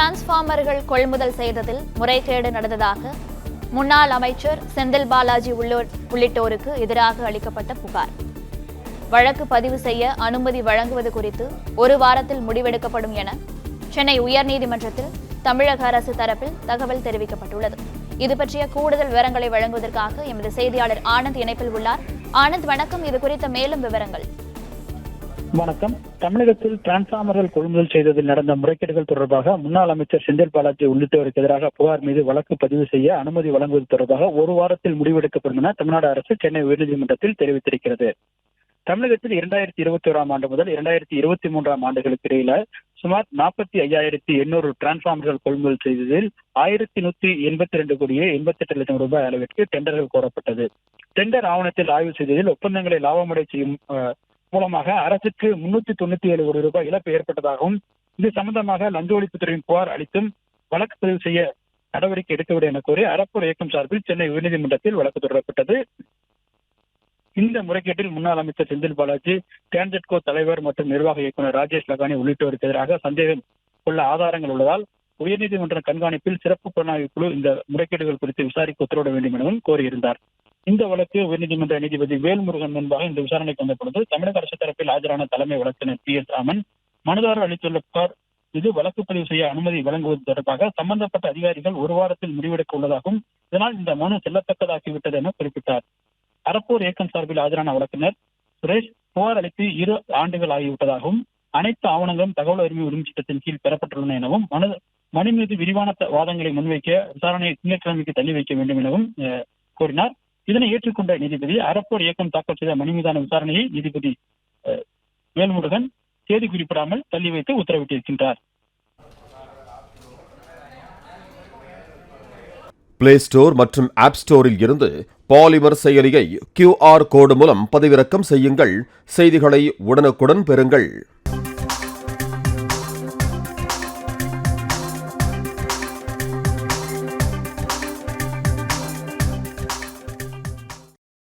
டிரான்ஸ்பார்மர்கள் கொள்முதல் செய்ததில் முறைகேடு நடந்ததாக முன்னாள் அமைச்சர் செந்தில் பாலாஜி உள்ளிட்டோருக்கு எதிராக அளிக்கப்பட்ட புகார். வழக்கு பதிவு செய்ய அனுமதி வழங்குவது குறித்து ஒரு வாரத்தில் முடிவெடுக்கப்படும் என சென்னை உயர்நீதிமன்றத்தில் தமிழக அரசு தரப்பில் தகவல் தெரிவிக்கப்பட்டுள்ளது. இது பற்றிய கூடுதல் விவரங்களை வழங்குவதற்காக எமது செய்தியாளர் ஆனந்த் இணைப்பில் உள்ளார். ஆனந்த், வணக்கம். இது குறித்த மேலும் விவரங்கள். வணக்கம். தமிழகத்தில் டிரான்ஸ்பார்மர்கள் கொள்முதல் செய்ததில் நடந்த முறைகேடுகள் தொடர்பாக முன்னாள் அமைச்சர் செந்தில் பாலாஜி உள்ளிட்டோருக்கு எதிராக புகார் மீது வழக்கு பதிவு செய்ய அனுமதி வழங்குவது தொடர்பாக ஒரு வாரத்தில் முடிவெடுக்கப்படும் என தமிழ்நாடு அரசு சென்னை உயர்நீதிமன்றத்தில் தெரிவித்திருக்கிறது. தமிழகத்தில் 2021 ஆண்டு முதல் 2023 ஆண்டுகளுக்கு இடையில சுமார் 45,800 டிரான்ஸ்பார்மர்கள் கொள்முதல் செய்ததில் 1,182 கோடியே 88 லட்சம் ரூபாய் அளவிற்கு டெண்டர்கள் கோரப்பட்டது. டெண்டர் ஆவணத்தில் ஆய்வு செய்ததில் ஒப்பந்தங்களை லாபமடை செய்யும் மூலமாக அரசுக்கு 397 கோடி ரூபாய் இழப்பு ஏற்பட்டதாகவும், இது சம்பந்தமாக லஞ்ச ஒழிப்புத்துறையின் புகார் அளித்தும் வழக்கு பதிவு செய்ய நடவடிக்கை எடுக்கவில்லை என கோரி அறப்போர் இயக்கம் சார்பில் சென்னை உயர்நீதிமன்றத்தில் வழக்கு தொடரப்பட்டது. இந்த முறைகேட்டில் முன்னாள் அமைச்சர் செந்தில் பாலாஜி, டிரான்ஜெட்கோ தலைவர் மற்றும் நிர்வாக இயக்குநர் ராஜேஷ் லகானி உள்ளிட்டோருக்கு எதிராக சந்தேகம் உள்ள ஆதாரங்கள் உள்ளதால் உயர்நீதிமன்ற கண்காணிப்பில் சிறப்பு புலனாய்வு குழு இந்த முறைகேடுகள் குறித்து விசாரிக்க உத்தரவிட வேண்டும் எனவும் கோரியிருந்தார். இந்த வழக்கு உயர்நீதிமன்ற நீதிபதி வேல்முருகன் முன்பாக இந்த விசாரணைக்கு வந்த பொழுது தமிழக அரசு தரப்பில் ஆஜரான தலைமை வழக்கறிஞர் PS ராமன், மனுதாரர் அளித்துள்ள புகார் இது வழக்கு பதிவு செய்ய அனுமதி வழங்குவது தொடர்பாக சம்பந்தப்பட்ட அதிகாரிகள் ஒரு வாரத்தில் முடிவெடுக்க உள்ளதாகவும், இதனால் இந்த மனு செல்லத்தக்கதாகிவிட்டது என குறிப்பிட்டார். அறப்போர் இயக்கம் சார்பில் ஆஜரான வழக்கறிஞர் சுரேஷ், புகார் அளித்து 2 ஆண்டுகள் ஆகிவிட்டதாகவும், அனைத்து ஆவணங்களும் தகவல் உரிமை உரிமை சட்டத்தின் கீழ் பெறப்பட்டுள்ளன எனவும், மனு மீது விரிவான வாதங்களை முன்வைக்க விசாரணையை திங்கட்கிழமைக்கு தள்ளி வைக்க வேண்டும் எனவும் கோரினார். இதனை ஏற்றுக்கொண்ட நீதிபதி அறப்போர் இயக்கம் தாக்கல் செய்த மனு மீதான விசாரணையை நீதிபதி வேல்முருகன் தேதி குறிப்பிடாமல் தள்ளி வைத்து உத்தரவிட்டிருக்கின்றார். பிளே ஸ்டோர் மற்றும் ஆப் ஸ்டோரில் இருந்து பாலிமர் செயலியை QR கோடு மூலம் பதிவிறக்கம் செய்யுங்கள். செய்திகளை உடனுக்குடன் பெறுங்கள்.